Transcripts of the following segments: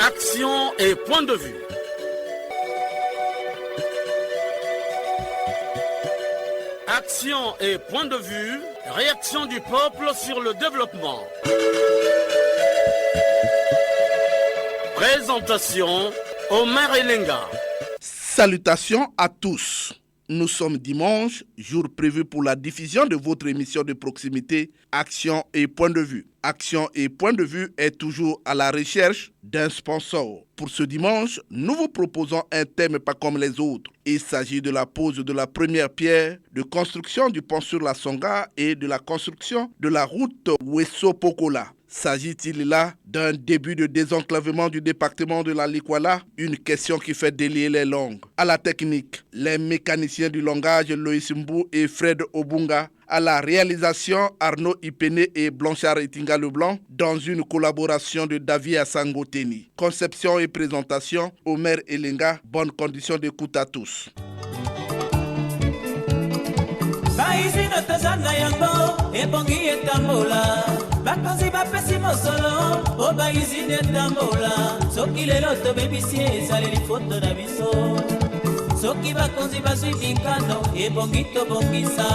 Action et point de vue. Action et point de vue, réaction du peuple sur le développement. Présentation, Omer Elenga. Salutations à tous. Nous sommes dimanche, jour prévu pour la diffusion de votre émission de proximité Action et point de vue. Action et point de vue est toujours à la recherche d'un sponsor. Pour ce dimanche, nous vous proposons un thème pas comme les autres. Il s'agit de la pose de la première pierre, de construction du pont sur la Songa et de la construction de la route Ouesso-Pokola. S'agit-il là d'un début de désenclavement du département de la Likwala? Une question qui fait délier les langues. À la technique, les mécaniciens du langage Loïs Mbou et Fred Obunga. À la réalisation, Arnaud Ipene et Blanchard Etinga Leblanc dans une collaboration de David Assangoteni. Conception et présentation, Omer Elenga. Bonne condition d'écoute à tous. bakonzi bapesi mosolo po baizine tambola soki lelo tobebisi ezaleli foto na biso soki bakonzi bazwi bikano ebongi tobongisa.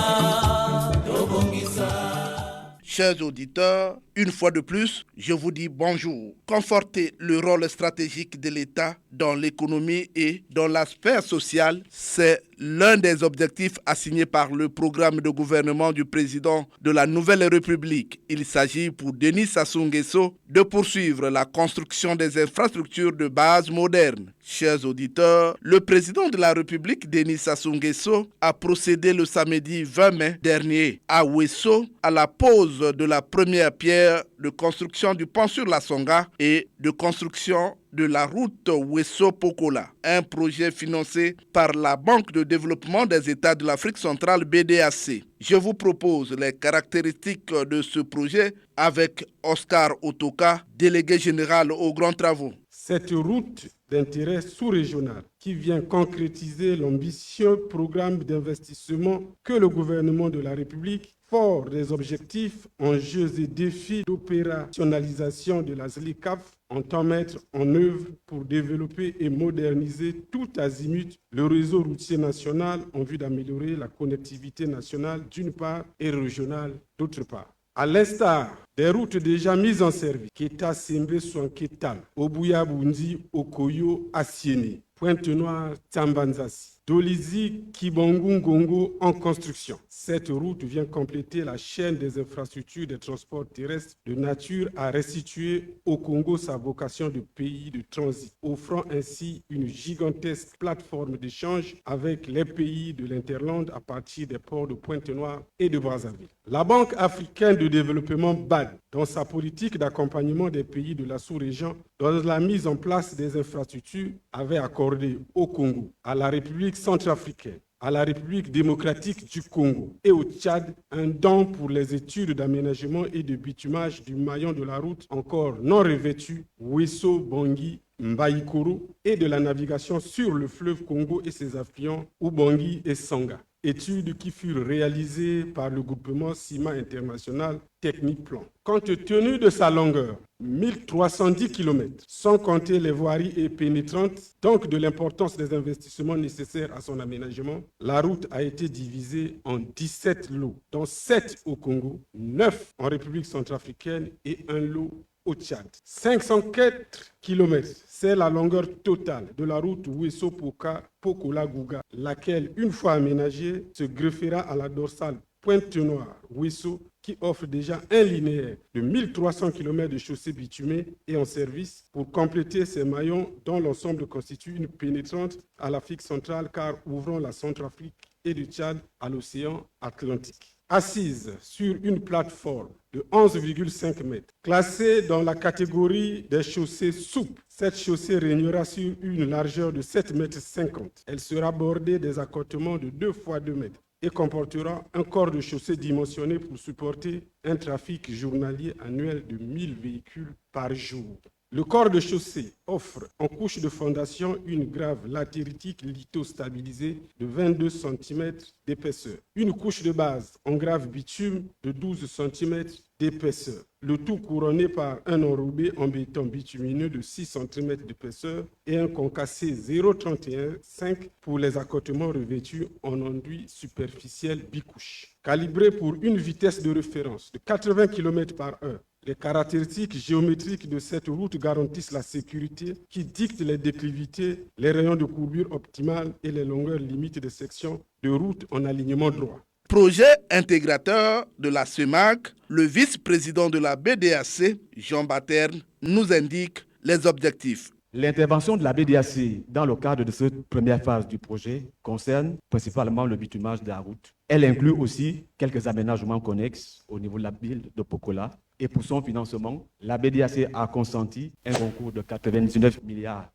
Chers auditeurs, une fois de plus, je vous dis bonjour. Conforter le rôle stratégique de l'État dans l'économie et dans l'aspect social, c'est l'un des objectifs assignés par le programme de gouvernement du président de la Nouvelle République. Il s'agit pour Denis Sassou Nguesso de poursuivre la construction des infrastructures de base modernes. Chers auditeurs, le président de la République, Denis Sassou Nguesso, a procédé le samedi 20 mai dernier à Ouesso à la pose de la première pierre de construction du pont sur la Songa et de construction de la route Ouesso-Pokola, un projet financé par la Banque de développement des États de l'Afrique centrale BDAC. Je vous propose les caractéristiques de ce projet avec Oscar Otoka, délégué général aux grands travaux. Cette route d'intérêt sous-régional qui vient concrétiser l'ambitieux programme d'investissement que le gouvernement de la République, fort des objectifs, enjeux et défis d'opérationnalisation de la ZLICAF, entend mettre en œuvre pour développer et moderniser tout azimut le réseau routier national en vue d'améliorer la connectivité nationale d'une part et régionale d'autre part. À l'instar des routes déjà mises en service, Keta Sembe Soanketam, Obuya Bundi, Okoyo, Asiene, Pointe-Noire, Tambanzasi, Dolizi, Kibongo, Ngongo en construction. Cette route vient compléter la chaîne des infrastructures de transport terrestre de nature à restituer au Congo sa vocation de pays de transit, offrant ainsi une gigantesque plateforme d'échange avec les pays de l'Interland à partir des ports de Pointe-Noire et de Brazzaville. La Banque africaine de développement BAD, dans sa politique d'accompagnement des pays de la sous-région, dans la mise en place des infrastructures, avait accordé au Congo, à la République centrafricaine, à la République démocratique du Congo et au Tchad un don pour les études d'aménagement et de bitumage du maillon de la route encore non revêtu Ouesso-Bangui Mbaïkoro et de la navigation sur le fleuve Congo et ses affluents Ubangi et Sanga. Études qui furent réalisées par le groupement Cima International Technique Plan. Compte tenu de sa longueur, 1310 km, sans compter les voiries et pénétrantes, donc de l'importance des investissements nécessaires à son aménagement, la route a été divisée en 17 lots, dont 7 au Congo, 9 en République centrafricaine et un lot au Tchad. 504 km, c'est la longueur totale de la route Ouesso-Pokola-Gouga, laquelle, une fois aménagée, se greffera à la dorsale Pointe-Noire-Ouesso, qui offre déjà un linéaire de 1300 km de chaussée bitumée et en service pour compléter ces maillons dont l'ensemble constitue une pénétrante à l'Afrique centrale car ouvrant la Centrafrique et du Tchad à l'océan Atlantique. Assise sur une plateforme de 11,5 mètres, classée dans la catégorie des chaussées souples. Cette chaussée régnera sur une largeur de 7,50 mètres. Elle sera bordée des accotements de 2 fois 2 mètres et comportera un corps de chaussée dimensionné pour supporter un trafic journalier annuel de 1000 véhicules par jour. Le corps de chaussée offre en couche de fondation une grave latéritique lithostabilisée de 22 cm d'épaisseur, une couche de base en grave bitume de 12 cm d'épaisseur. Le tout couronné par un enrobé en béton bitumineux de 6 cm d'épaisseur et un concassé 0,31,5 pour les accotements revêtus en enduit superficiel bicouche. Calibré pour une vitesse de référence de 80 km/h, les caractéristiques géométriques de cette route garantissent la sécurité qui dicte les déclivités, les rayons de courbure optimales et les longueurs limites de section de route en alignement droit. Projet intégrateur de la CEMAC, le vice-président de la BDAC, Jean Baterne, nous indique les objectifs. L'intervention de la BDAC dans le cadre de cette première phase du projet concerne principalement le bitumage de la route. Elle inclut aussi quelques aménagements connexes au niveau de la ville de Pokola. Et pour son financement, la BDAC a consenti un concours de 99,7 milliards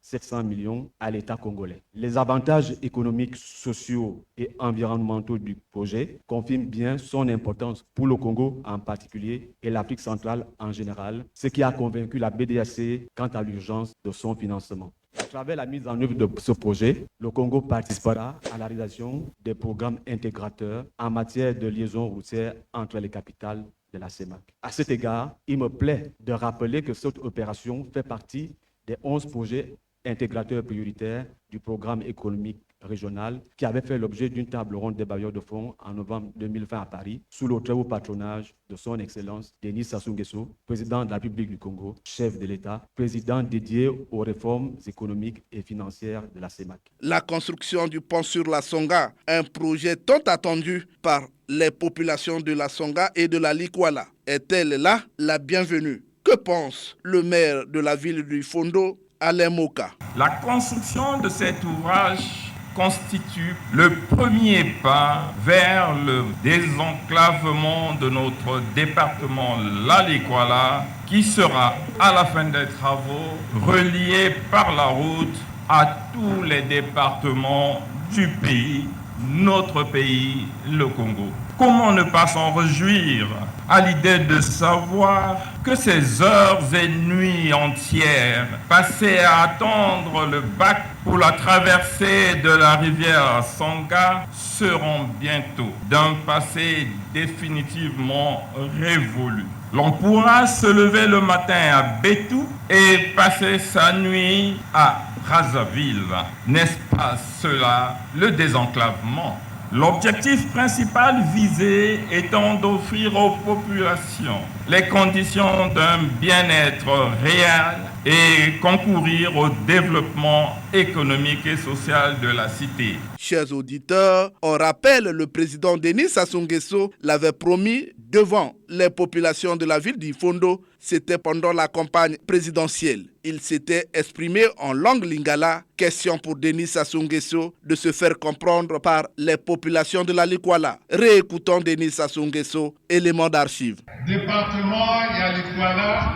à l'État congolais. Les avantages économiques, sociaux et environnementaux du projet confirment bien son importance pour le Congo en particulier et l'Afrique centrale en général, ce qui a convaincu la BDAC quant à l'urgence de son financement. À travers la mise en œuvre de ce projet, le Congo participera à la réalisation des programmes intégrateurs en matière de liaison routière entre les capitales de la CEMAC. À cet égard, il me plaît de rappeler que cette opération fait partie des 11 projets intégrateurs prioritaires du programme économique régional qui avait fait l'objet d'une table ronde des bailleurs de fonds en novembre 2020 à Paris, sous le très haut patronage de son Excellence Denis Sassou Nguesso, président de la République du Congo, chef de l'État, président dédié aux réformes économiques et financières de la CEMAC. La construction du pont sur la Songa, un projet tant attendu par les populations de la Songa et de la Likwala, est-elle là la bienvenue? Que pense le maire de la ville du Fondo, Alain Moka? La construction de cet ouvrage constitue le premier pas vers le désenclavement de notre département Lalikwala, qui sera, à la fin des travaux, relié par la route à tous les départements du pays, notre pays, le Congo. Comment ne pas s'en réjouir à l'idée de savoir que ces heures et nuits entières passées à attendre le bac pour la traversée de la rivière Sanga seront bientôt d'un passé définitivement révolu. L'on pourra se lever le matin à Bétou et passer sa nuit à Brazzaville. N'est-ce pas cela le désenclavement? L'objectif principal visé étant d'offrir aux populations les conditions d'un bien-être réel et concourir au développement économique et social de la cité. Chers auditeurs, on rappelle le président Denis Sassou Nguesso l'avait promis devant les populations de la ville d'Ifondo. C'était pendant la campagne présidentielle. Il s'était exprimé en langue lingala. Question pour Denis Sassou Nguesso de se faire comprendre par les populations de la Likwala. Réécoutons Denis Sassou Nguesso, élément d'archives. Département Likwala,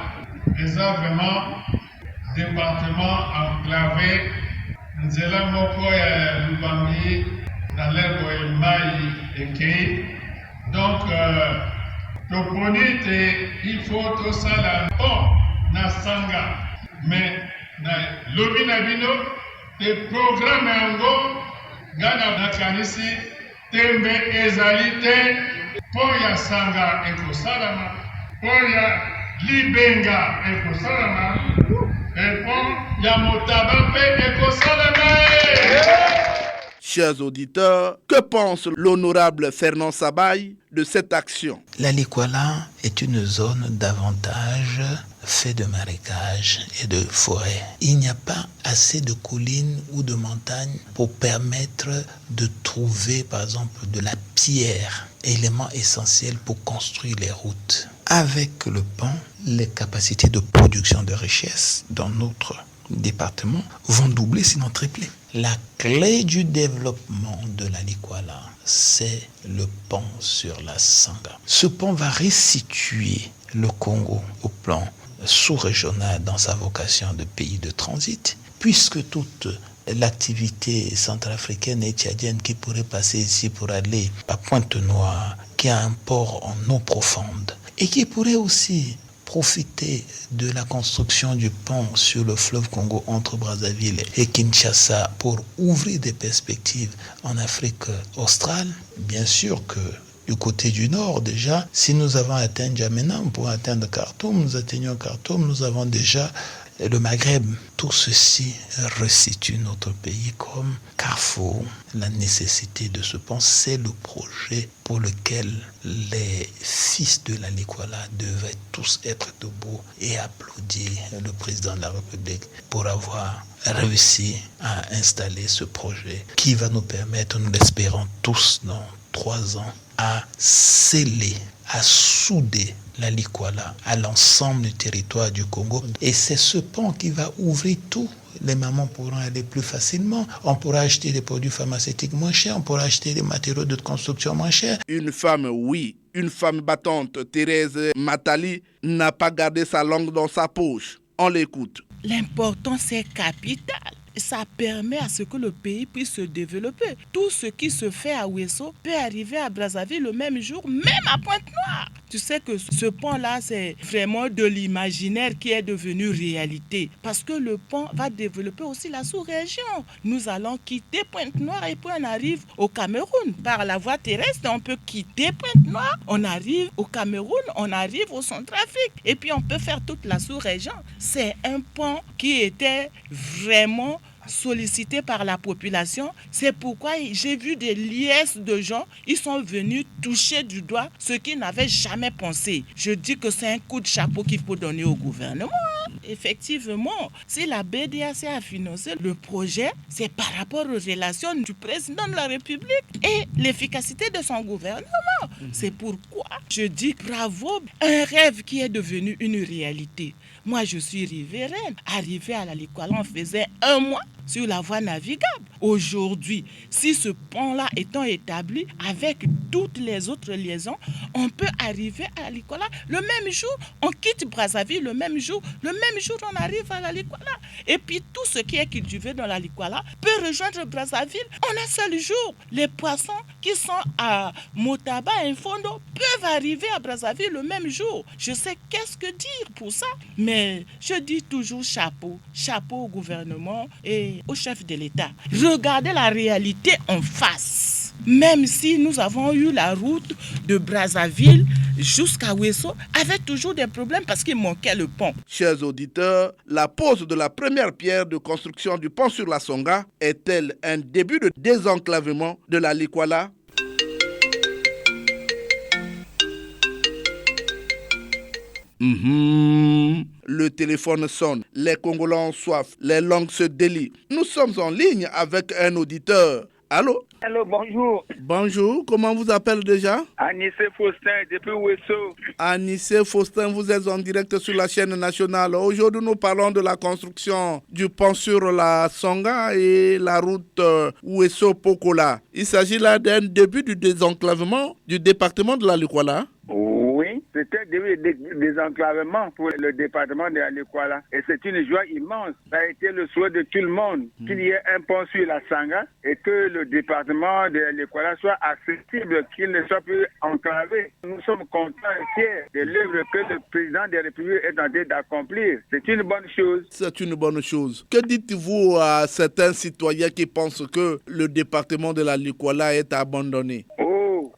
c'est vraiment département enclavé. Nzela moko ya Lubambi dans l'herbe Maï et Kei. Donc, il faut tout ça là. Oh, na Sanga. Mais na lobi na bino te programme yango ngana na kanisi tembe ezalite po ya Sanga ekosalama, po ya Libenga ekosalama, et po ya Motaba pe ekosalama. Chers auditeurs, que pense l'honorable Fernand Sabaye de cette action? La Likwala est une zone davantage faite de marécages et de forêts. Il n'y a pas assez de collines ou de montagnes pour permettre de trouver, par exemple, de la pierre, élément essentiel pour construire les routes. Avec le pont, les capacités de production de richesse dans notre département vont doubler, sinon tripler. La clé du développement de la Likwala, c'est le pont sur la Sanga. Ce pont va restituer le Congo au plan sous-régional dans sa vocation de pays de transit, puisque toute l'activité centrafricaine et tchadienne qui pourrait passer ici pour aller à Pointe-Noire, qui a un port en eau profonde, et qui pourrait aussi profiter de la construction du pont sur le fleuve Congo entre Brazzaville et Kinshasa pour ouvrir des perspectives en Afrique australe. Bien sûr que du côté du nord déjà. Si nous avons atteint N'Djamena, pour atteindre Khartoum, nous atteignons Khartoum, nous avons déjà le Maghreb. Tout ceci resitue notre pays comme carrefour. La nécessité de ce pont, c'est le projet pour lequel les fils de la Likwala devaient tous être debout et applaudir le président de la République pour avoir réussi à installer ce projet qui va nous permettre, nous l'espérons tous dans 3 ans, à sceller, à souder la Likwala à l'ensemble du territoire du Congo. Et c'est ce pont qui va ouvrir tout. Les mamans pourront aller plus facilement. On pourra acheter des produits pharmaceutiques moins chers. On pourra acheter des matériaux de construction moins chers. Une femme, oui, une femme battante, Thérèse Matali, n'a pas gardé sa langue dans sa poche. On l'écoute. L'importance est capitale. Ça permet à ce que le pays puisse se développer. Tout ce qui se fait à Ouesso peut arriver à Brazzaville le même jour, même à Pointe-Noire. Tu sais que ce pont-là, c'est vraiment de l'imaginaire qui est devenu réalité. Parce que le pont va développer aussi la sous-région. Nous allons quitter Pointe-Noire et puis on arrive au Cameroun. Par la voie terrestre, on peut quitter Pointe-Noire, on arrive au Cameroun, on arrive au Centrafrique. Et puis on peut faire toute la sous-région. C'est un pont qui était vraiment sollicité par la population. C'est pourquoi j'ai vu des liesses de gens, ils sont venus toucher du doigt ce qu'ils n'avaient jamais pensé. Je dis que c'est un coup de chapeau qu'il faut donner au gouvernement. Effectivement, si la BDAC a financé le projet, c'est par rapport aux relations du président de la République et l'efficacité de son gouvernement. C'est pourquoi je dis bravo, un rêve qui est devenu une réalité. Moi, je suis riveraine. Arrivé à la Likwala, on faisait 1 mois sur la voie navigable. Aujourd'hui, si ce pont-là étant établi avec toutes les autres liaisons, on peut arriver à la Likwala le même jour. On quitte Brazzaville le même jour on arrive à la Likwala. Et puis tout ce qui est cultivé dans la Likwala peut rejoindre Brazzaville en un seul jour. Les poissons qui sont à Motaba et Fondo peuvent arriver à Brazzaville le même jour. Je sais qu'est-ce que dire pour ça, mais je dis toujours chapeau au gouvernement et au chef de l'État. Regardez la réalité en face. Même si nous avons eu la route de Brazzaville jusqu'à Ouesso, avait toujours des problèmes parce qu'il manquait le pont. Chers auditeurs, la pose de la première pierre de construction du pont sur la Songa est-elle un début de désenclavement de la Likwala? Le téléphone sonne, les Congolais ont soif, les langues se délient. Nous sommes en ligne avec un auditeur. Allô? Allô, bonjour. Bonjour, comment vous appelez déjà? Anissé Faustin, depuis Ouesso. Anissé Faustin, vous êtes en direct sur la chaîne nationale. Aujourd'hui, nous parlons de la construction du pont sur la Songa et la route Ouesso-Pokola. Il s'agit là d'un début du désenclavement du département de la Likwala. Oui, c'était le début du désenclavement pour le département de la Likwala. Et c'est une joie immense. Ça a été le souhait de tout le monde qu'il y ait un pont sur la Sanga et que le département de la Likwala soit accessible, qu'il ne soit plus enclavé. Nous sommes contents et fiers de l'œuvre que le président de la République est en train d'accomplir. C'est une bonne chose. C'est une bonne chose. Que dites-vous à certains citoyens qui pensent que le département de la Likwala est abandonné?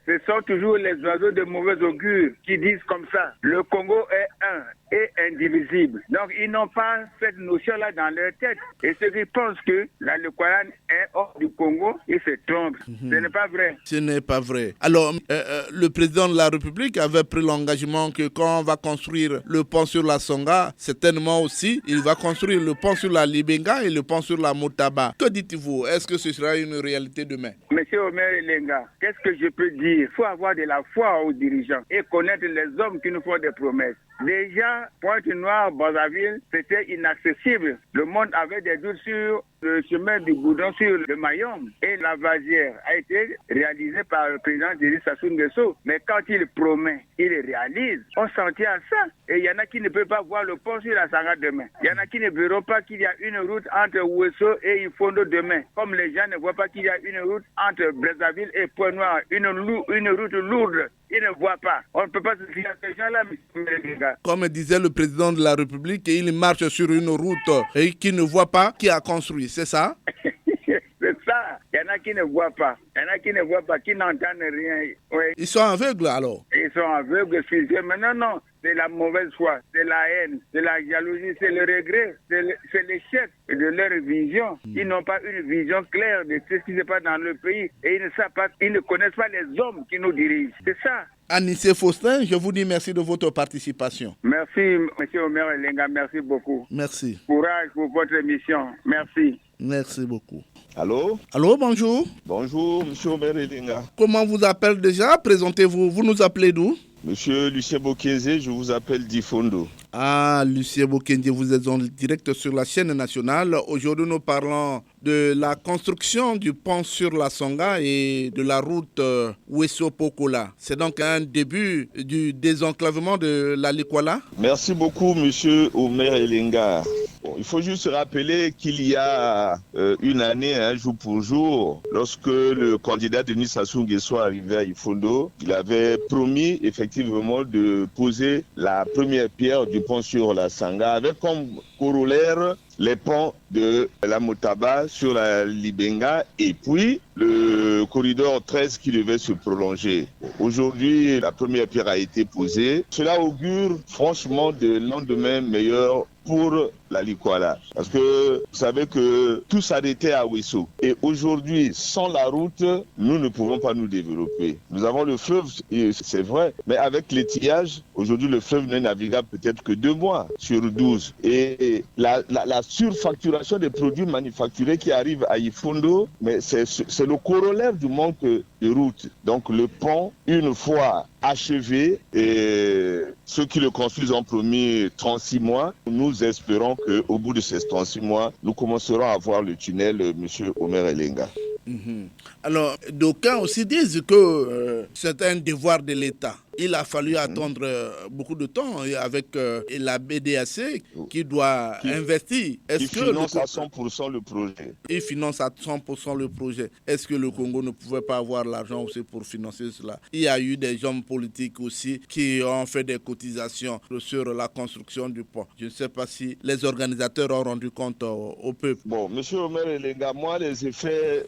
Ce sont toujours les oiseaux de mauvais augure qui disent comme ça. Le Congo est un et indivisible. Donc, ils n'ont pas cette notion-là dans leur tête. Et ceux qui pensent que la Likwala est hors du Congo, ils se trompent. Ce n'est pas vrai. Ce n'est pas vrai. Alors, le président de la République avait pris l'engagement que quand on va construire le pont sur la Songa, certainement aussi, il va construire le pont sur la Libenga et le pont sur la Motaba. Que dites-vous? Est-ce que ce sera une réalité demain? Monsieur Omer Elenga, qu'est-ce que je peux dire? Il faut avoir de la foi aux dirigeants et connaître les hommes qui nous font des promesses. Déjà, Pointe-Noire, Brazzaville, c'était inaccessible. Le monde avait des doutes sur le chemin du Boudon, sur le Mayom. Et la vasière a été réalisée par le président Denis Sassou Nguesso. Mais quand il promet, il réalise. On s'en tient à ça. Et il y en a qui ne peuvent pas voir le pont sur la Sanga demain. Il y en a qui ne verront pas qu'il y a une route entre Ouesso et Ifondo demain. Comme les gens ne voient pas qu'il y a une route entre Brazzaville et Pointe-Noire. Une route lourde. Ils ne voient pas. On ne peut pas se fier à ces gens-là, monsieur. Comme disait le président de la République, il marche sur une route et qui ne voit pas qui a construit, c'est ça? C'est ça. Il y en a qui ne voient pas. Il y en a qui ne voient pas, qui n'entendent rien. Oui. Ils sont aveugles alors. Ils sont aveugles, physiques. Mais non. C'est la mauvaise foi, c'est la haine, c'est la jalousie, c'est le regret, c'est l'échec de leur vision. Ils n'ont pas une vision claire de ce qui se passe dans le pays et ils ne savent pas, ils ne connaissent pas les hommes qui nous dirigent. C'est ça. Anissé Faustin, je vous dis merci de votre participation. Merci, M. Omer Elenga, merci beaucoup. Merci. Courage pour votre émission. Merci. Merci beaucoup. Allô? Allô, bonjour. Bonjour, M. Omer Elenga. Comment vous appelez déjà? Présentez-vous. Vous nous appelez d'où? Monsieur Lucien Bokenze, je vous appelle d'Ifondo. Ah, Lucien Bokenze, vous êtes en direct sur la chaîne nationale. Aujourd'hui, nous parlons de la construction du pont sur la Songa et de la route Ouesso-Pokola. C'est donc un début du désenclavement de la Likwala. Merci beaucoup, monsieur Omer Elenga. Bon, il faut juste se rappeler qu'il y a une année, jour pour jour, lorsque le candidat Denis Sassou Nguesso est arrivé à Ifondo, il avait promis effectivement de poser la première pierre du pont sur la Sanga avec comme corollaire les ponts de la Motaba sur la Libenga et puis le corridor 13 qui devait se prolonger. Aujourd'hui, la première pierre a été posée. Cela augure franchement de lendemain meilleur pour la Likwala. Parce que vous savez que tout s'arrêtait à Ouesso. Et aujourd'hui, sans la route, nous ne pouvons pas nous développer. Nous avons le fleuve, c'est vrai, mais avec l'étiage, aujourd'hui le fleuve n'est navigable peut-être que 2 mois sur 12. Et la surfacturation des produits manufacturés qui arrivent à Ifondo, mais c'est le corollaire du manque de route. Donc le pont, une fois achevé, et ceux qui le construisent ont promis 36 mois, nous espérons qu'au bout de ces 36 mois, nous commencerons à voir le tunnel, M. Omer Elenga. Alors, d'aucuns aussi disent que c'est un devoir de l'État. Il a fallu attendre beaucoup de temps avec la BDAC qui doit investir. Il finance à 100% le projet. Il finance à 100% le projet. Est-ce que le Congo ne pouvait pas avoir l'argent aussi pour financer cela? Il y a eu des hommes politiques aussi qui ont fait des cotisations sur la construction du pont. Je ne sais pas si les organisateurs ont rendu compte au peuple. Bon, M. Omer Elenga, moi, les effets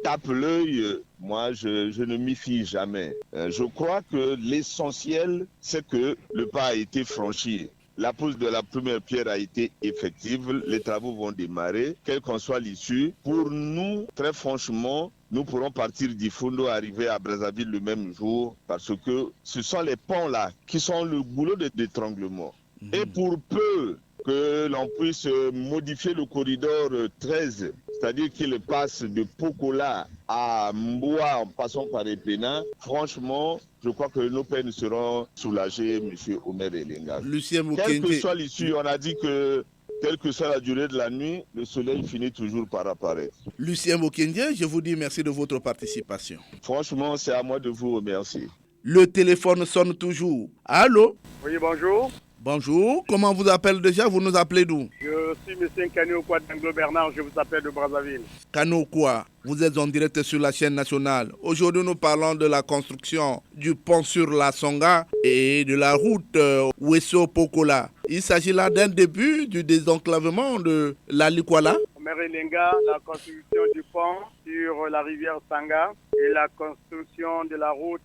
tapent l'œil. Moi, je ne m'y fie jamais. Je crois que l'essentiel, c'est que le pas a été franchi. La pose de la première pierre a été effective. Les travaux vont démarrer, quelle qu'en soit l'issue. Pour nous, très franchement, nous pourrons partir d'Ifondo, arriver à Brazzaville le même jour, parce que ce sont les ponts-là qui sont le goulot d'étranglement. Et pour peu que l'on puisse modifier le corridor 13, c'est-à-dire qu'il passe de Pokola à Mboua en passant par Epena, franchement, je crois que nos peines seront soulagées, M. Omer Elenga. Lucien Bokenze. Quelle que soit l'issue, on a dit que quelle que soit la durée de la nuit, le soleil finit toujours par apparaître. Lucien Bokenze, je vous dis merci de votre participation. Franchement, c'est à moi de vous remercier. Le téléphone sonne toujours. Allô? Oui, bonjour. Bonjour, comment vous appelez déjà? Vous nous appelez d'où? Je suis M. Kanoukwa d'Anglo Bernard, je vous appelle de Brazzaville. Kanoukwa, vous êtes en direct sur la chaîne nationale. Aujourd'hui, nous parlons de la construction du pont sur la Songa et de la route Ouesso-Pokola. Il s'agit là d'un début du désenclavement de la Likwala. Omer Elenga, la construction du pont sur la rivière Sanga et la construction de la route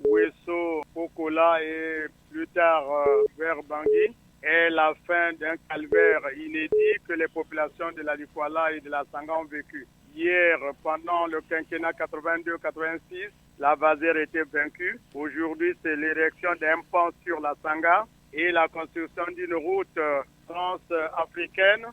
Ouesso-Pokola et plus tard vers Bangui est la fin d'un calvaire inédit que les populations de la Likwala et de la Sanga ont vécu. Hier, pendant le quinquennat 82-86, la Vazère était vaincue. Aujourd'hui, c'est l'érection d'un pont sur la Sanga et la construction d'une route transafricaine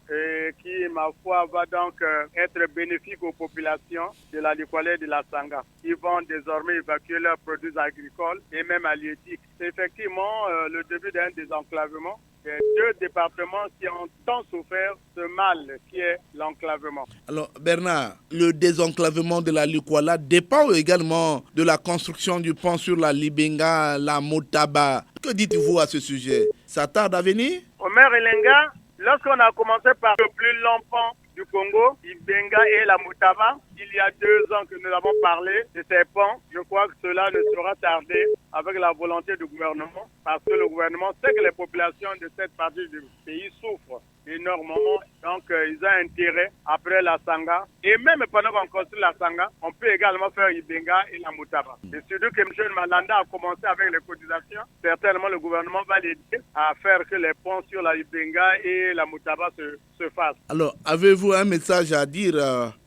qui, ma foi, va donc être bénéfique aux populations de la Likwala et de la Sanga, qui vont désormais évacuer leurs produits agricoles et même halieutiques. C'est effectivement le début d'un désenclavement des 2 départements qui ont tant souffert ce mal qui est l'enclavement. Alors Bernard, le désenclavement de la Likwala dépend également de la construction du pont sur la Libenga, la Motaba. Que dites-vous à ce sujet? Ça tarde à venir? Omer Elenga, lorsqu'on a commencé par le plus long pont du Congo, Libenga et la Motaba, il y a 2 ans que nous avons parlé de ces ponts. Je crois que cela ne sera tardé avec la volonté du gouvernement parce que le gouvernement sait que les populations de cette partie du pays souffrent énormément. Donc, ils ont intérêt, après la Sanga, et même pendant qu'on construit la Sanga, on peut également faire Ibenga et la Moutaba. Et surtout que M. Malanda a commencé avec les cotisations, certainement le gouvernement va l'aider à faire que les ponts sur la Ibenga et la Moutaba se fassent. Alors, avez-vous un message à dire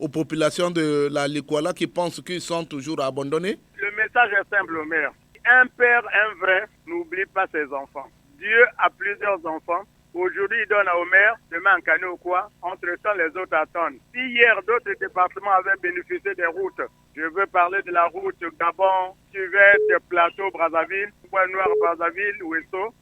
aux populations de la Likwala qui pensent qu'ils sont toujours abandonnés? Le message est simple, maire. Un père, un vrai, n'oublie pas ses enfants. Dieu a plusieurs enfants. Aujourd'hui, il donne au maire, demain en Kano ou quoi, entre-temps les autres attendent. Si hier d'autres départements avaient bénéficié des routes, je veux parler de la route Gabon, Cuvette, Plateau, Brazzaville, Pointe-Noire, Brazzaville, Ouesso,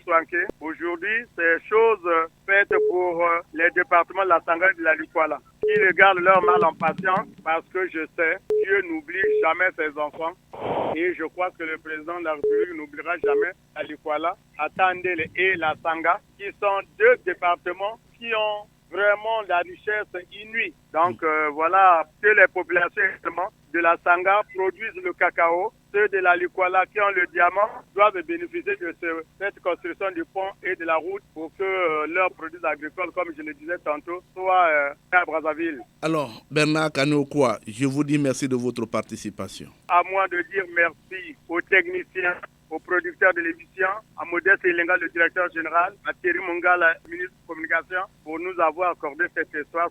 Soanké. Aujourd'hui, c'est chose faite pour les départements de la Sangha et de la Likwala. Ils regardent leur mal en patience parce que je sais, Dieu n'oublie jamais ses enfants. Et je crois que le président de la République n'oubliera jamais la Likwala, Atandele et la Sangha, qui sont deux départements qui ont vraiment la richesse inouïe. Donc voilà, que les populations de la Sangha produisent le cacao, ceux de la Likwala qui ont le diamant doivent bénéficier de cette construction du pont et de la route pour que leurs produits agricoles, comme je le disais tantôt, soient à Brazzaville. Alors, Bernard Kanoukwa, je vous dis merci de votre participation. À moi de dire merci aux techniciens, aux producteurs de l'émission, à Modeste Elenga, le directeur général, à Thierry Mongala, ministre de la Communication, pour nous avoir accordé cet espace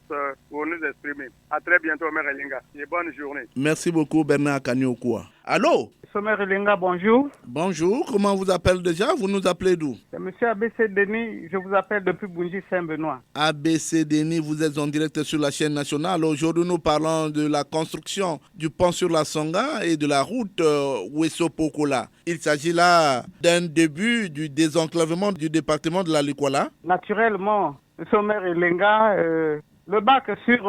pour nous exprimer. À très bientôt, Maire Elenga, et bonne journée. Merci beaucoup, Bernard Kanoukwa. Allô? Maire Elenga, bonjour. Bonjour, comment vous appelez déjà? Vous nous appelez d'où? Monsieur ABC Denis, je vous appelle depuis Bunji Saint-Benoît. ABC Denis, vous êtes en direct sur la chaîne nationale. Aujourd'hui, nous parlons de la construction du pont sur la Sangha et de la route Ouesso-Pokola. Il s'agit là d'un début du désenclavement du département de la Likwala. Naturellement, Monsieur Maire Elenga, le bac sur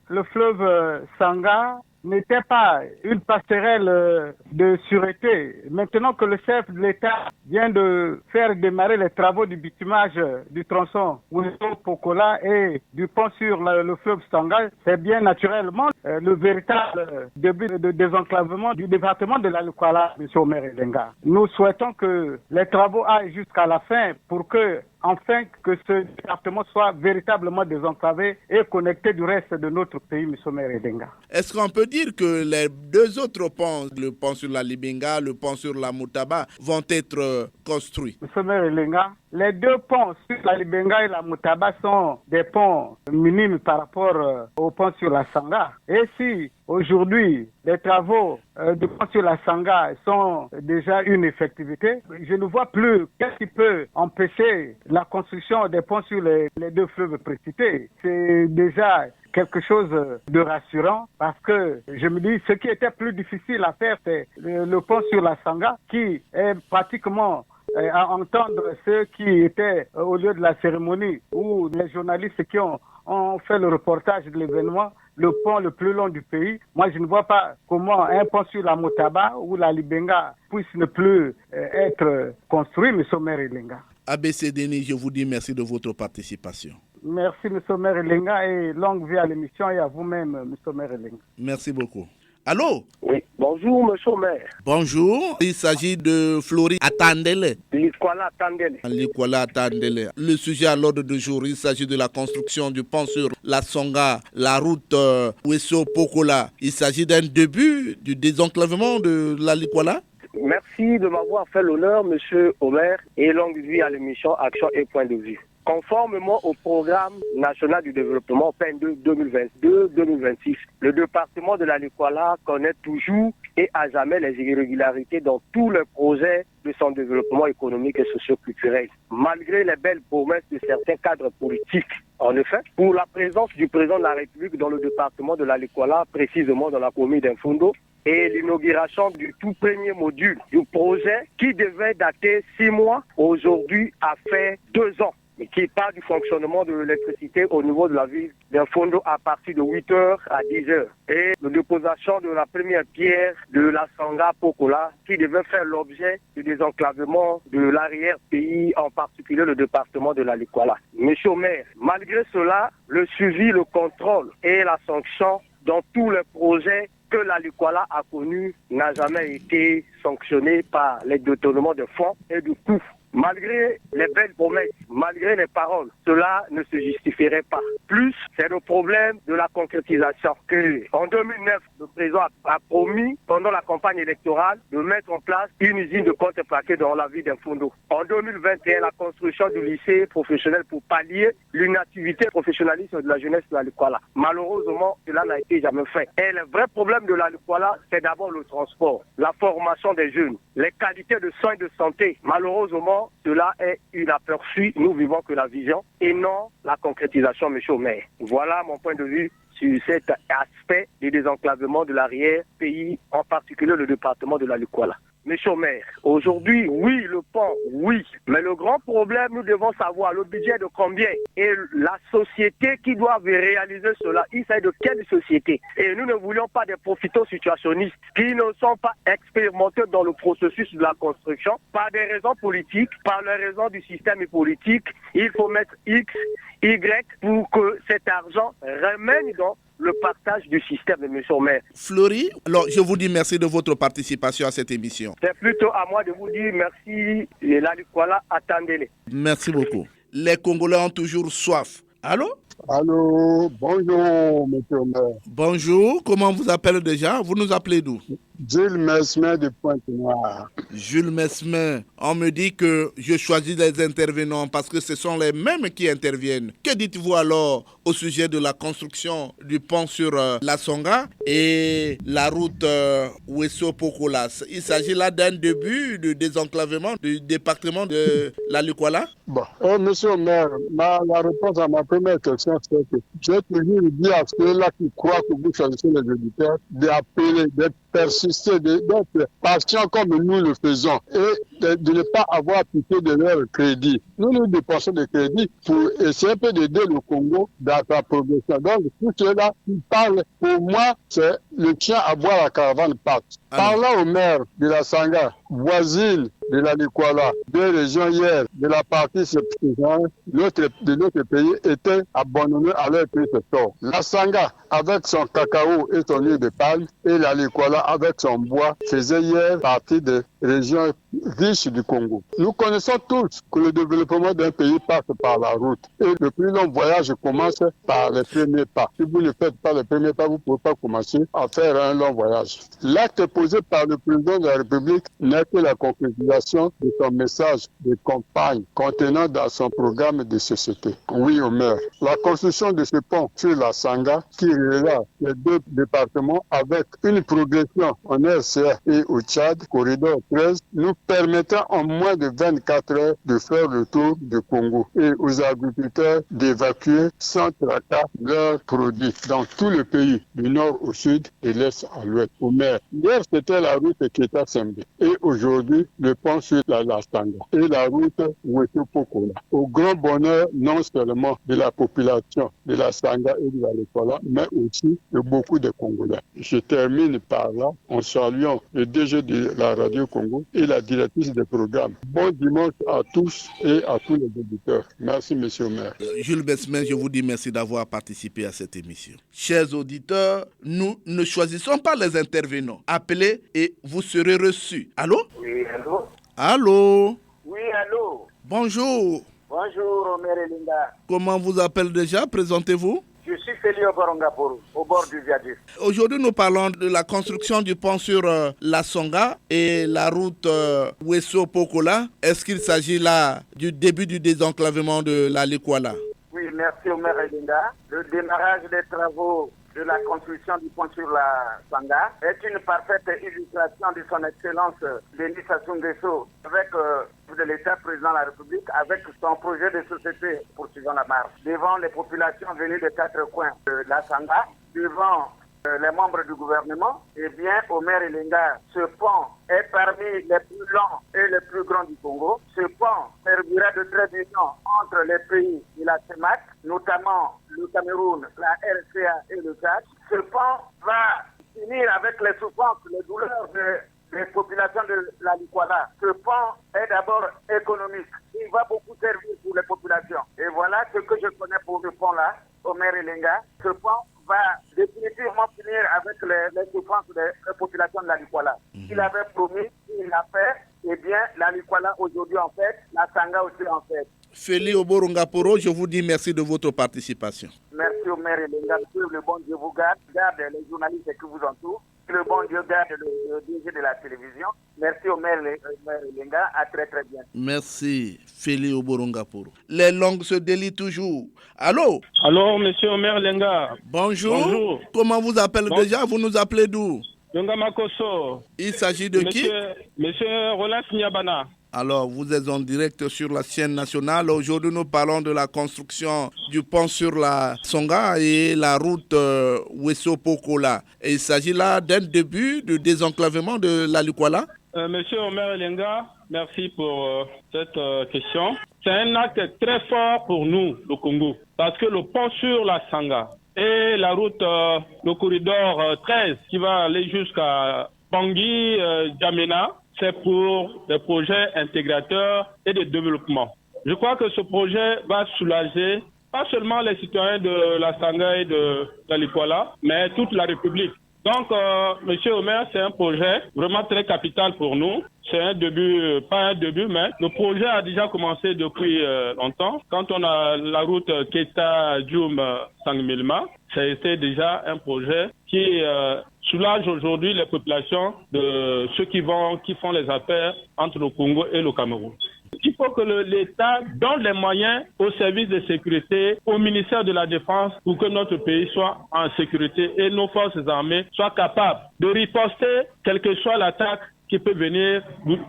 le fleuve Sangha n'était pas une passerelle de sûreté. Maintenant que le chef de l'État vient de faire démarrer les travaux du bitumage du tronçon Ouesso-Pokola et du pont sur le fleuve Sangha, c'est bien naturellement le véritable début de désenclavement du département de la Likwala, M. Omer Elenga. Nous souhaitons que les travaux aillent jusqu'à la fin pour que afin que ce département soit véritablement désenclavé et connecté du reste de notre pays, M. Omer Elenga. Est-ce qu'on peut dire que les deux autres ponts, le pont sur la Libenga, le pont sur la Moutaba, vont être construits? M. Omer Elenga, les deux ponts sur la Libenga et la Moutaba sont des ponts minimes par rapport au pont sur la Sangha. Et si aujourd'hui les travaux du pont sur la Sangha sont déjà une effectivité, je ne vois plus qu'est-ce qui peut empêcher la construction des ponts sur les deux fleuves précités. C'est déjà quelque chose de rassurant parce que je me dis ce qui était plus difficile à faire, c'est le pont sur la Sangha qui est pratiquement à entendre ceux qui étaient au lieu de la cérémonie ou les journalistes qui ont fait le reportage de l'événement, le pont le plus long du pays. Moi, je ne vois pas comment un pont sur la Moutaba ou la Libenga puisse ne plus être construit, M. Omer Elenga. ABC Denis, je vous dis merci de votre participation. Merci, M. Omer Elenga, et longue vie à l'émission et à vous-même, M. Omer Elenga. Merci beaucoup. Allô? Oui, bonjour, monsieur le maire. Bonjour, il s'agit de Flori Atandele. Likwala Atandele. Likwala Atandele. Le sujet à l'ordre du jour, il s'agit de la construction du pont sur la Sangha, la route Ouesso-Pokola. Il s'agit d'un début du désenclavement de la Likwala. Merci de m'avoir fait l'honneur, monsieur Omer, et longue vie à l'émission Action et Point de Vue. Conformément au programme national du développement PEN 2022-2026, le département de la Likwala connaît toujours et à jamais les irrégularités dans tous les projets de son développement économique et socio-culturel, malgré les belles promesses de certains cadres politiques. En effet, pour la présence du président de la République dans le département de la Likwala, précisément dans la commune d'Infundo, et l'inauguration du tout premier module du projet qui devait dater 6 mois, aujourd'hui a fait 2 ans. Mais qui parle du fonctionnement de l'électricité au niveau de la ville d'Infundo à partir de 8h à 10h. Et la déposition de la première pierre de la Sangha Pokola qui devait faire l'objet du désenclavement de l'arrière-pays, en particulier le département de la Likwala. Monsieur le maire, malgré cela, le suivi, le contrôle et la sanction dans tous les projets que la Likwala a connu n'a jamais été sanctionné par les détournements de fonds et de coûts. Malgré les belles promesses, malgré les paroles, cela ne se justifierait pas. Plus, c'est le problème de la concrétisation. En 2009, le président a promis, pendant la campagne électorale, de mettre en place une usine de contreplaqué dans la ville d'Infondo. En 2021, la construction du lycée professionnel pour pallier l'inactivité professionnaliste de la jeunesse de la Likwala. Malheureusement, cela n'a été jamais fait. Et le vrai problème de la Likwala, c'est d'abord le transport, la formation des jeunes, les qualités de soins de santé. Malheureusement, cela est inaperçu. Nous vivons que la vision et non la concrétisation, monsieur le maire. Voilà mon point de vue sur cet aspect du désenclavement de l'arrière-pays, en particulier le département de la Likwala. Monsieur le maire, aujourd'hui, oui, le pont, oui. Mais le grand problème, nous devons savoir le budget de combien et la société qui doit réaliser cela. Il s'agit de quelle société? Et nous ne voulions pas des profiteurs situationnistes qui ne sont pas expérimentés dans le processus de la construction par des raisons politiques, par les raisons du système politique. Il faut mettre X, Y pour que cet argent remène dans le partage du système, monsieur le maire. Fleury, alors je vous dis merci de votre participation à cette émission. C'est plutôt à moi de vous dire merci et la Likwala, attendez-les. Merci beaucoup. Les Congolais ont toujours soif. Allô? Allô, bonjour, monsieur le maire. Bonjour, comment vous appelez déjà? Vous nous appelez d'où? Jules Mesmer de Pointe-Noire. Jules Mesmer, on me dit que je choisis les intervenants parce que ce sont les mêmes qui interviennent. Que dites-vous alors au sujet de la construction du pont sur la Songa et la route Ouesso-Pokola? Il s'agit là d'un début de désenclavement du département de la Likwala? Bon, monsieur le maire, la réponse à ma première question, c'est que j'ai toujours dit à ceux-là qui croient que vous choisissez les auditeurs d'appeler, d'être persister, d'être patients comme nous le faisons et de ne pas avoir pitié de leur crédit. Nous dépensons des crédits pour essayer un peu d'aider le Congo dans sa progression. Donc, tout cela qui parle, pour moi, c'est le chien à boire la caravane patte. Parlant au maire de la Sanga, voisine de la Likwala, deux régions hier, de la partie septentrionale de notre pays étaient abandonnés à leur triste sort. La Sanga, avec son cacao et son huile de palme, et la Likwala, avec son bois, faisait hier partie des régions riches du Congo. Nous connaissons tous que le développement d'un pays passe par la route. Et le plus long voyage commence par les premiers pas. Si vous ne faites pas les premiers pas, vous ne pouvez pas commencer à faire un long voyage. L'acte posé par le président de la République n'est que la concrétisation de son message de campagne contenant dans son programme de société. Oui, au maire. La construction de ce pont sur la Sanga qui reliera les deux départements avec une progression en RCA et au Tchad, corridor 13, nous permettant en moins de 24 heures de faire le tour du Congo et aux agriculteurs d'évacuer sans tracas leurs produits dans tout le pays, du nord au sud et l'est à l'ouest. Au maire, hier c'était la route Keta-Sembe et aujourd'hui le pont sur la Sanga et la route Ouesso-Pokola. Au grand bonheur non seulement de la population de la Sanga et de la Likwala, mais aussi de beaucoup de Congolais. Je termine par là en saluant le DG de la Radio Congo et la directrice des programmes. Bon dimanche à tous et à tous les auditeurs. Merci, monsieur le maire. Jules Mesmer, je vous dis merci d'avoir participé à cette émission. Chers auditeurs, nous ne choisissons pas les intervenants. Appelez et vous serez reçus. Allô? Oui, allô? Allô? Oui, allô? Bonjour. Bonjour, Omer Elinga. Comment vous appelez déjà? Présentez-vous. Je suis Félio Borongapourou, au bord du viaduc. Aujourd'hui, nous parlons de la construction du pont sur la Songa et la route Ouesso-Pokola. Est-ce qu'il s'agit là du début du désenclavement de la Likwala? Oui, merci Omer Elinga. Le démarrage des travaux de la construction du pont sur la Sanga est une parfaite illustration de son excellence Denis Sassou Nguesso avec de l'État président de la République avec son projet de société poursuivant la marche. Devant les populations venues des quatre coins de la Sanga, devant les membres du gouvernement, eh bien, Omer Elinga, ce pont est parmi les plus longs et les plus grands du Congo. Ce pont servira de trait d'union entre les pays de la CEMAC, notamment le Cameroun, la RCA et le Tchad. Ce pont va finir avec les souffrances, les douleurs des populations de la Likwala. Ce pont est d'abord économique. Il va beaucoup servir pour les populations. Et voilà ce que je connais pour ce pont-là, Omer Elinga. Ce pont va définitivement finir avec les souffrances des populations de la Likwala. Il avait promis, il l'a fait. Eh bien, la Likwala aujourd'hui en fait, la Sangha aussi en fait. Félix Oborongaporo, je vous dis merci de votre participation. Merci au maire Elenga. Que le bon Dieu vous garde les journalistes qui vous entourent. Que le bon Dieu garde le DG de la télévision. Merci au maire Elenga. À très très bien. Merci Félix Oborongaporo. Les langues se délient toujours. Allô? Allô, monsieur Omer Lenga. Bonjour. Bonjour. Comment vous appelez déjà? Vous nous appelez d'où? Makoso. Il s'agit de qui? Monsieur Roland Nyabana. Alors, vous êtes en direct sur la chaîne nationale. Aujourd'hui, nous parlons de la construction du pont sur la Songa et la route Weso-Pokola. Et il s'agit là d'un début de désenclavement de la Likwala. Monsieur Omer Lenga, merci pour cette question. C'est un acte très fort pour nous, le Congo, parce que le pont sur la Sanga et la route, le corridor 13 qui va aller jusqu'à Bangui, Djamena, c'est pour des projets intégrateurs et de développement. Je crois que ce projet va soulager pas seulement les citoyens de la Sanga et de la Likwala, mais toute la République. Donc, monsieur Omer, c'est un projet vraiment très capital pour nous. C'est un début, pas un début, mais le projet a déjà commencé depuis longtemps. Quand on a la route Keta-Djoum-Sangmilma, ça a été déjà un projet qui soulage aujourd'hui les populations de ceux qui font les affaires entre le Congo et le Cameroun. Il faut que l'État donne les moyens aux services de sécurité, au ministère de la Défense, pour que notre pays soit en sécurité et nos forces armées soient capables de riposter, quelle que soit l'attaque qui peut venir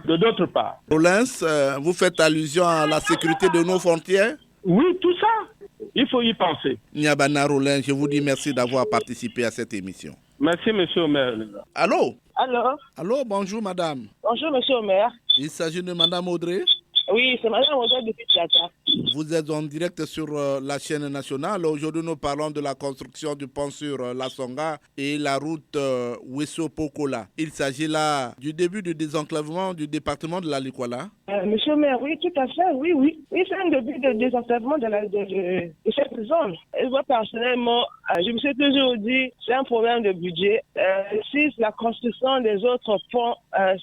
de d'autre part. Rollins, vous faites allusion à la sécurité de nos frontières? Oui, tout ça, il faut y penser. Nyabana Rollins, je vous dis merci d'avoir participé à cette émission. Merci, monsieur Omer. Allô? Allô? Allô, bonjour madame. Bonjour, monsieur Omer. Il s'agit de madame Audrey? Oui, c'est madame Audrey depuis Tchata. Vous êtes en direct sur la chaîne nationale. Aujourd'hui, nous parlons de la construction du pont sur la Songa et la route Weso-Pokola. Il s'agit là du début du désenclavement du département de la Likwala. Monsieur le maire, oui, tout à fait, oui. Oui, c'est un début de désenclavement de cette zone. Et moi, personnellement, je me suis toujours dit, c'est un problème de budget. Si la construction des autres ponts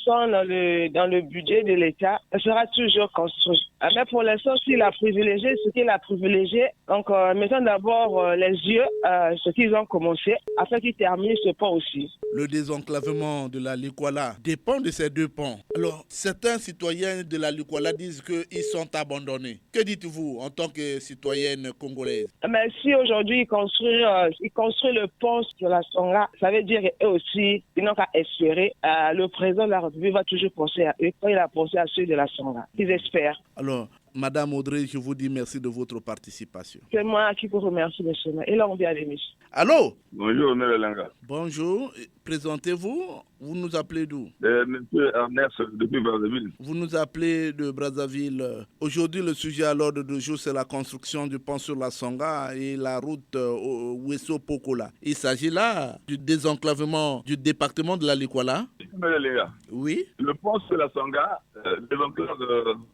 sont dans le budget de l'État, elle sera toujours construite. Mais pour l'instant, s'il a privilégié ce qu'il a privilégié, donc mettons d'abord les yeux, ce qu'ils ont commencé, afin qu'ils terminent ce pont aussi. Le désenclavement de la Likwala dépend de ces deux ponts. Alors, certains citoyens de la Likwala disent qu'ils sont abandonnés. Que dites-vous en tant que citoyenne congolaise? Mais si aujourd'hui ils construisent le pont sur la Songa, ça veut dire qu'eux aussi, ils n'ont qu'à espérer. Le président de la République va toujours penser à eux quand il a pensé à ceux de la Songa. Ils espèrent. Alors, madame Audrey, je vous dis merci de votre participation. C'est moi qui vous remercie, monsieur. Et là, on vient à l'émission. Allô? Bonjour, Omer Lenga. Bonjour. Présentez-vous. Vous nous appelez d'où? Monsieur Ernest, depuis Brazzaville. Vous nous appelez de Brazzaville. Aujourd'hui, le sujet à l'ordre du jour, c'est la construction du pont sur la Songa et la route Weso-Pokola. Il s'agit là du désenclavement du département de la Likwala. Oui. Le pont sur la Songa, désenclave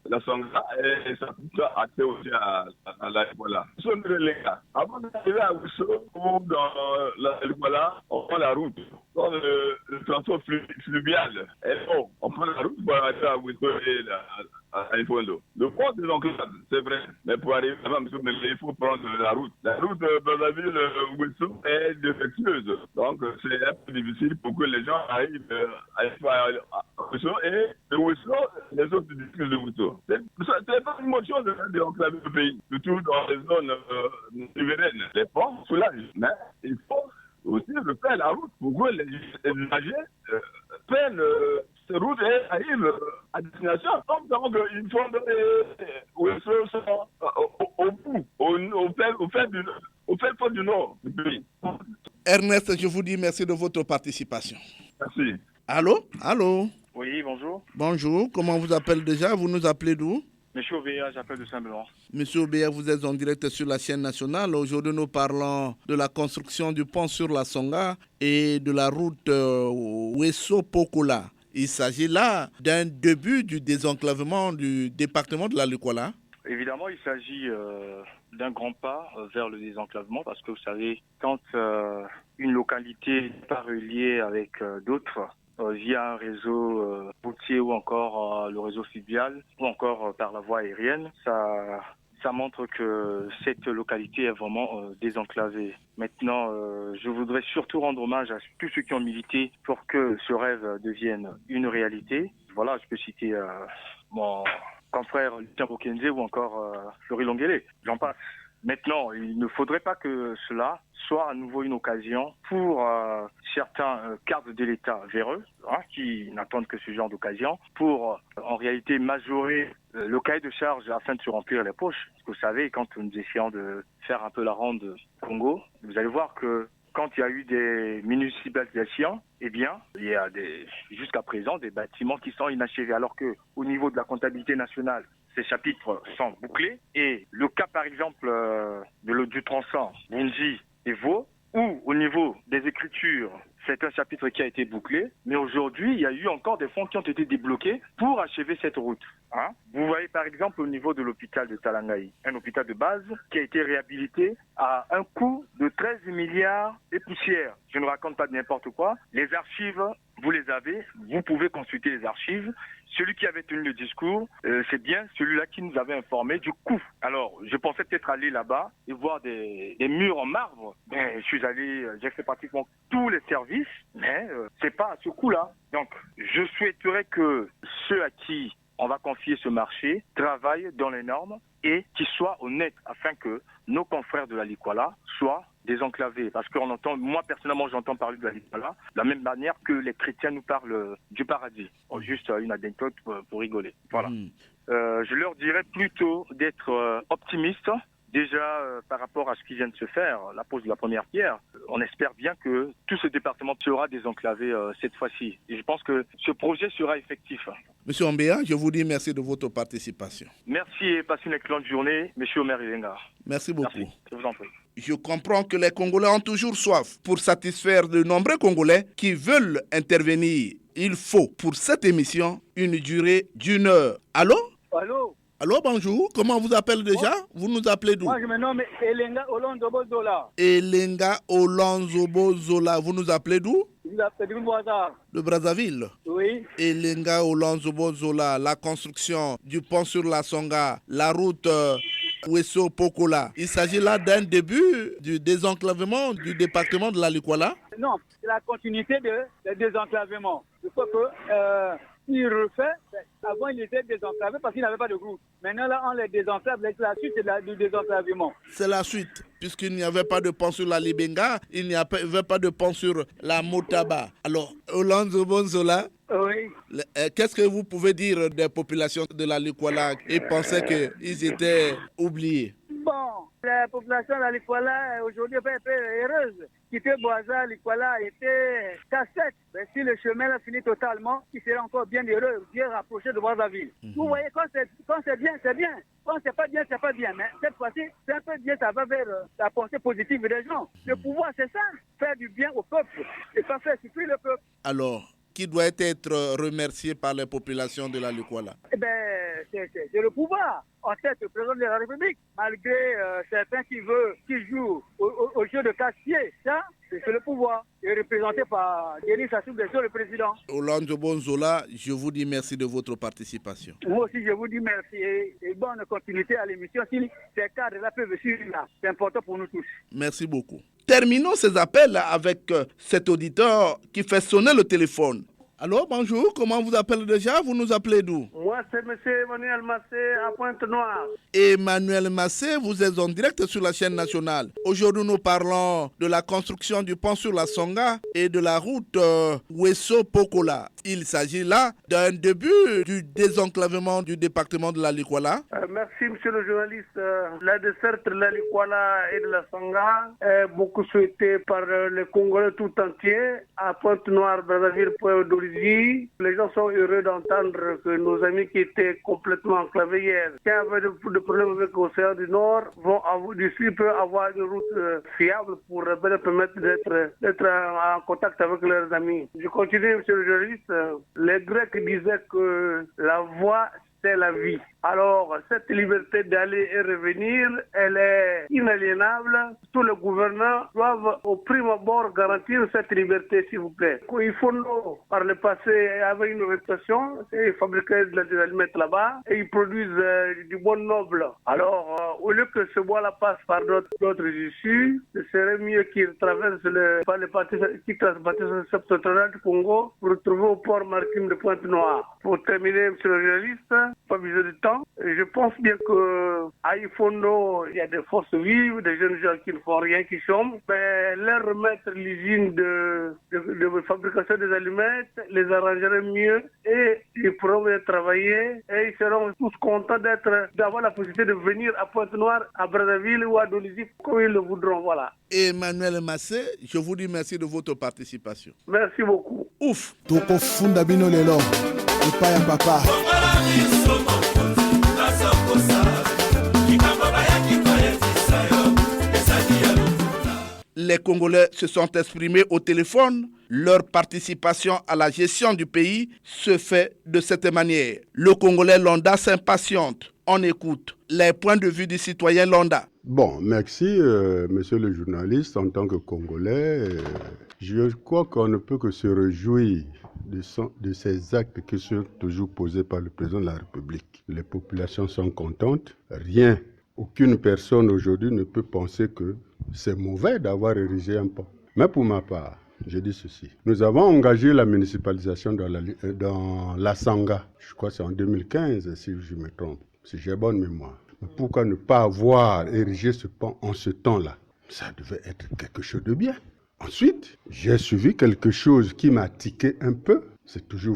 la Songa, et ça peut accès aussi à la Likwala. Avant d'arriver à Weso ou dans la Likwala, on prend la route. Dans le transport fluvial. Et bon, on prend la route pour arriver à Weso et à Ifondo. Le pont des enclaves, c'est vrai. Mais pour arriver là-bas, il faut prendre la route. La route de Brazzaville-Weso est défectueuse. Donc, c'est un peu difficile pour que les gens arrivent à Weso et de Weso, les autres districts de Weso. C'est pas une bonne chose d'enclaver le pays, surtout dans les zones riveraines. Les ponts soulagent, mais il faut aussi refaire la route pour que les usagers prennent ces routes et arrivent à destination. Donc, il faut au bout, au fait fond du nord du pays. Ernest, je vous dis merci de votre participation. Merci. Allô? Allô? Oui, bonjour. Bonjour, comment vous appelez déjà? Vous nous appelez d'où? Monsieur Obéa, j'appelle de Saint-Benoît. Monsieur Obéa, vous êtes en direct sur la chaîne nationale. Aujourd'hui, nous parlons de la construction du pont sur la Songa et de la route Weso-Pokola. Il s'agit là d'un début du désenclavement du département de la Likwala. Évidemment, il s'agit d'un grand pas vers le désenclavement parce que vous savez, quand une localité n'est pas reliée avec d'autres, via un réseau routier ou encore le réseau fluvial ou encore par la voie aérienne, ça montre que cette localité est vraiment désenclavée. Maintenant, je voudrais surtout rendre hommage à tous ceux qui ont milité pour que ce rêve devienne une réalité. Voilà, je peux citer mon confrère Lucien Bokenze ou encore Florie Longuele, j'en passe. Maintenant, il ne faudrait pas que cela soit à nouveau une occasion pour certains cadres de l'État véreux, qui n'attendent que ce genre d'occasion, pour en réalité majorer le cahier de charge afin de se remplir les poches. Parce que vous savez, quand nous essayons de faire un peu la ronde Congo, vous allez voir que quand il y a eu des municipalisations, eh bien, il y a jusqu'à présent des bâtiments qui sont inachevés, alors que au niveau de la comptabilité nationale, ces chapitres sont bouclés. Et le cas, par exemple, du tronçon Bunji et Vaux, où au niveau des écritures, c'est un chapitre qui a été bouclé, mais aujourd'hui, il y a eu encore des fonds qui ont été débloqués pour achever cette route. Vous voyez par exemple au niveau de l'hôpital de Talangaï, un hôpital de base qui a été réhabilité à un coût de 13 milliards et poussière. Je ne raconte pas de n'importe quoi. Les archives, vous les avez, vous pouvez consulter les archives. Celui qui avait tenu le discours, c'est bien celui-là qui nous avait informé du coût. Alors, je pensais peut-être aller là-bas et voir des murs en marbre. Mais je suis allé, j'ai fait pratiquement tous les services, mais c'est pas à ce coût-là. Donc, je souhaiterais que ceux à qui on va confier ce marché travaillent dans les normes et qu'ils soient honnêtes afin que nos confrères de la Likwala soient désenclavés. Parce qu'on entend, moi personnellement j'entends parler de la Likwala de la même manière que les chrétiens nous parlent du paradis. Juste une anecdote pour rigoler. Voilà. Je leur dirais plutôt d'être optimistes. Déjà, par rapport à ce qui vient de se faire, la pose de la première pierre, on espère bien que tout ce département sera désenclavé cette fois-ci. Et je pense que ce projet sera effectif. Monsieur Ombéa, je vous dis merci de votre participation. Merci et passez une excellente journée, Monsieur Omer Ilenga. Merci beaucoup. Merci. Je vous en prie. Je comprends que les Congolais ont toujours soif pour satisfaire de nombreux Congolais qui veulent intervenir. Il faut pour cette émission une durée d'1 heure. Allô? Allô? Allô, bonjour. Comment vous appelez déjà? Vous nous appelez d'où? Moi, je me nomme Elenga Olonzobo Zola. Elenga Olonzobo Zola. Vous nous appelez d'où? Je vous appelle du Boisard. De Brazzaville? Oui. Elenga Olonzobo Zola, la construction du pont sur la Songa, la route Wesso Pokola. Il s'agit là d'un début du désenclavement du département de la Likwala? Non, c'est la continuité du désenclavement. Il faut que... il refait, avant il était désenclavé parce qu'il n'avait pas de groupe. Maintenant là on les désenclave, la suite c'est du désenclavement. C'est la suite, puisqu'il n'y avait pas de pont sur la Libenga, il n'y avait pas de pont sur la Motaba. Alors, Olonzobo Zola, oui. Qu'est-ce que vous pouvez dire des populations de la Likwala qui pensaient qu'ils étaient oubliés? Bon, la population de la Likwala aujourd'hui est un peu heureuse. Quitter Boisa, Likwala était casse-tête. Mais si le chemin là finit totalement, il serait encore bien heureux, bien rapproché de Brazzaville. Vous voyez, quand c'est bien, c'est bien. Quand c'est pas bien, c'est pas bien. Mais cette fois-ci, c'est un peu bien, ça va vers la pensée positive des gens. Le pouvoir, c'est ça. Faire du bien au peuple et pas faire souffrir le peuple. Alors, qui doit être remercié par les populations de la Likwala? Eh bien, c'est le pouvoir. En tête, le président de la République, malgré certains qui jouent au jeu de casse-pied, ça, c'est le pouvoir. Et représenté par Denis Sassou Nguesso, le président. Olonzobo Zola, je vous dis merci de votre participation. Moi aussi, je vous dis merci et bonne continuité à l'émission. Si ces cadres-là peuvent suivre là, c'est important pour nous tous. Merci beaucoup. Terminons ces appels avec cet auditeur qui fait sonner le téléphone. Allô, bonjour, comment vous appelez déjà? Vous nous appelez d'où? Moi, c'est M. Emmanuel Massé à Pointe-Noire. Emmanuel Massé, vous êtes en direct sur la chaîne nationale. Aujourd'hui, nous parlons de la construction du pont sur la Songa et de la route Wesso Pokola. Il s'agit là d'un début du désenclavement du département de la Likwala. Merci, monsieur le journaliste. La desserte de la Likwala et de la Songa est beaucoup souhaitée par les Congolais tout entiers à Pointe-Noire, Brazzaville, point d'origine. Les gens sont heureux d'entendre que nos amis qui étaient complètement enclavés hier, qui avaient de problèmes avec l'océan du Nord, peuvent avoir une route fiable pour leur permettre d'être en contact avec leurs amis. Je continue, monsieur le journaliste. Les Grecs disaient que la voie, c'est la vie. Alors, cette liberté d'aller et revenir, elle est inaliénable. Tous les gouvernants doivent au prime abord garantir cette liberté, s'il vous plaît. Il faut, par le passé, avait une réputation, ils fabriquaient des allumettes là-bas et ils produisent du bois noble. Alors, au lieu que ce bois-là passe par d'autres issues, ce serait mieux qu'il traverse par les parties septentrionales du Congo pour retrouver au port maritime de Pointe-Noire. Pour terminer, monsieur le journaliste, pas besoin de temps. Je pense bien qu'à Ifondo, il y a des forces vives, des jeunes gens qui ne font rien, qui chôment. Mais leur remettre l'usine de fabrication des allumettes les arrangerait mieux et ils pourront bien travailler et ils seront tous contents d'avoir la possibilité de venir à Pointe-Noire, à Brazzaville ou à Dolisie, comme ils le voudront. Voilà. Emmanuel Massé, je vous dis merci de votre participation. Merci beaucoup. Ouf. Toko funda bino lelo. Epaya papa. Les Congolais se sont exprimés au téléphone. Leur participation à la gestion du pays se fait de cette manière. Le Congolais Londa s'impatiente. On écoute les points de vue du citoyen Londa. Bon, merci, monsieur le journaliste. En tant que Congolais, je crois qu'on ne peut que se réjouir de ces actes qui sont toujours posés par le président de la République. Les populations sont contentes. Aucune personne aujourd'hui ne peut penser que c'est mauvais d'avoir érigé un pont. Mais pour ma part, je dis ceci. Nous avons engagé la municipalisation dans la Sanga. Je crois que c'est en 2015, si je me trompe, si j'ai bonne mémoire. Mais pourquoi ne pas avoir érigé ce pont en ce temps-là? Ça devait être quelque chose de bien. Ensuite, j'ai suivi quelque chose qui m'a tiqué un peu. C'est toujours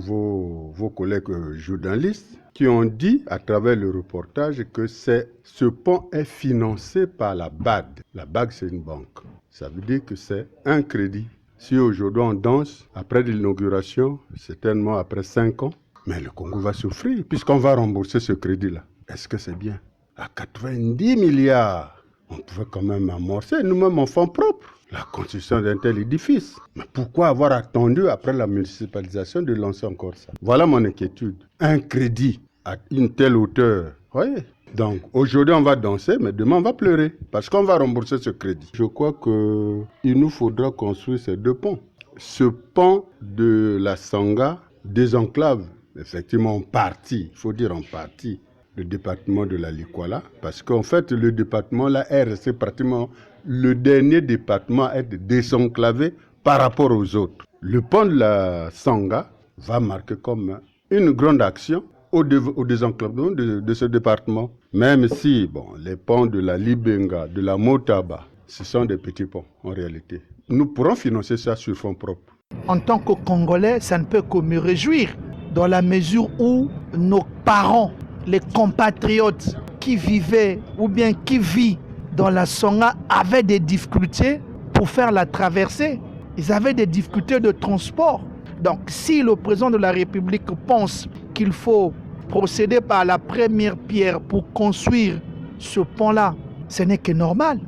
vos collègues journalistes qui ont dit à travers le reportage que ce pont est financé par la BAD. La BAD, c'est une banque. Ça veut dire que c'est un crédit. Si aujourd'hui on danse, après l'inauguration, certainement après 5 ans, mais le Congo va souffrir puisqu'on va rembourser ce crédit-là. Est-ce que c'est bien? À 90 milliards, on pouvait quand même amorcer nous-mêmes en fonds propres la construction d'un tel édifice. Mais pourquoi avoir attendu après la municipalisation de lancer encore ça? Voilà mon inquiétude. Un crédit à une telle hauteur. Voyez? Donc aujourd'hui on va danser, mais demain on va pleurer parce qu'on va rembourser ce crédit. Je crois qu'il nous faudra construire ces 2 ponts. Ce pont de la Sanga désenclave effectivement en partie, il faut dire en partie, le département de la Likwala, parce qu'en fait le département là est resté pratiquement le dernier département à être désenclavé par rapport aux autres. Le pont de la Sanga va marquer comme une grande action au désenclavement de ce département. Même si les ponts de la Libenga, de la Motaba, ce sont des petits ponts en réalité. Nous pourrons financer ça sur fonds propres. En tant que Congolais, ça ne peut que me réjouir dans la mesure où nos parents, les compatriotes qui vivaient ou bien qui vivent dans la Sanga avaient des difficultés pour faire la traversée. Ils avaient des difficultés de transport. Donc si le président de la République pense qu'il faut procéder par la première pierre pour construire ce pont-là, ce n'est que normal.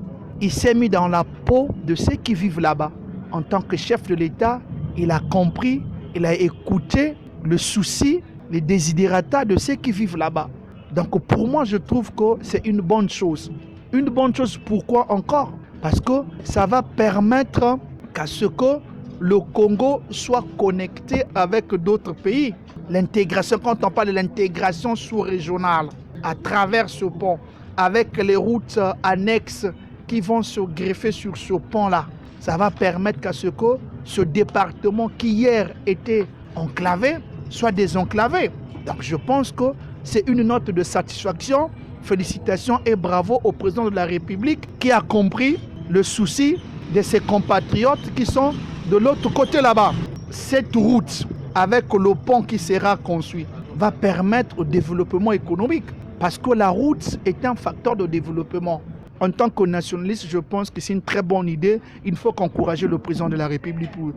Il s'est mis dans la peau de ceux qui vivent là-bas. En tant que chef de l'État, il a compris, il a écouté le souci, les desiderata de ceux qui vivent là-bas. Donc pour moi, je trouve que c'est une bonne chose. Une bonne chose, pourquoi encore? Parce que ça va permettre qu'à ce que le Congo soit connecté avec d'autres pays. L'intégration, quand on parle de l'intégration sous-régionale, à travers ce pont, avec les routes annexes qui vont se greffer sur ce pont-là, ça va permettre qu'à ce que ce département qui hier était enclavé soit désenclavé. Donc je pense que c'est une note de satisfaction. Félicitations et bravo au président de la République qui a compris le souci de ses compatriotes qui sont de l'autre côté là-bas. Cette route, avec le pont qui sera construit, va permettre au développement économique parce que la route est un facteur de développement. En tant que nationaliste, je pense que c'est une très bonne idée. Il faut qu'encourager le président de la République pour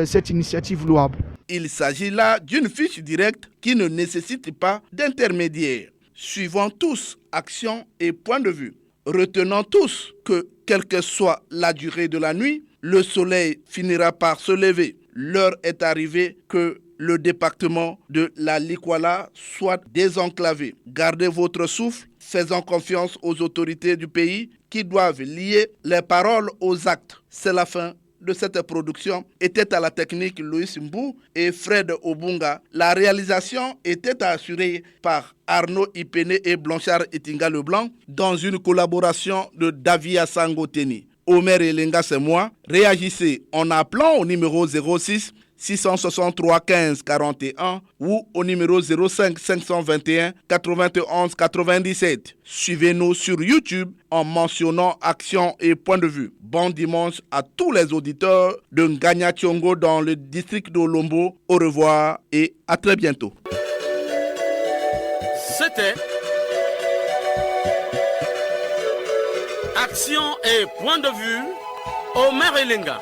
cette initiative louable. Il s'agit là d'une fiche directe qui ne nécessite pas d'intermédiaire. Suivons tous actions et points de vue. Retenons tous que, quelle que soit la durée de la nuit, le soleil finira par se lever. L'heure est arrivée que le département de la Likwala soit désenclavé. Gardez votre souffle, faisons confiance aux autorités du pays qui doivent lier les paroles aux actes. C'est la fin de cette production. Était à la technique Louis Mbou et Fred Obunga. La réalisation était assurée par Arnaud Ipene et Blanchard Etinga Leblanc dans une collaboration de Davia Sangoteni. Omer Elenga, c'est moi. Réagissez en appelant au numéro 06 663 15 41 ou au numéro 05 521 91 97. Suivez-nous sur YouTube en mentionnant Action et Point de Vue. Bon dimanche à tous les auditeurs de Nganya Thiongo dans le district d'Olombo. Au revoir et à très bientôt. C'était Action et Point de Vue, Omer Elenga.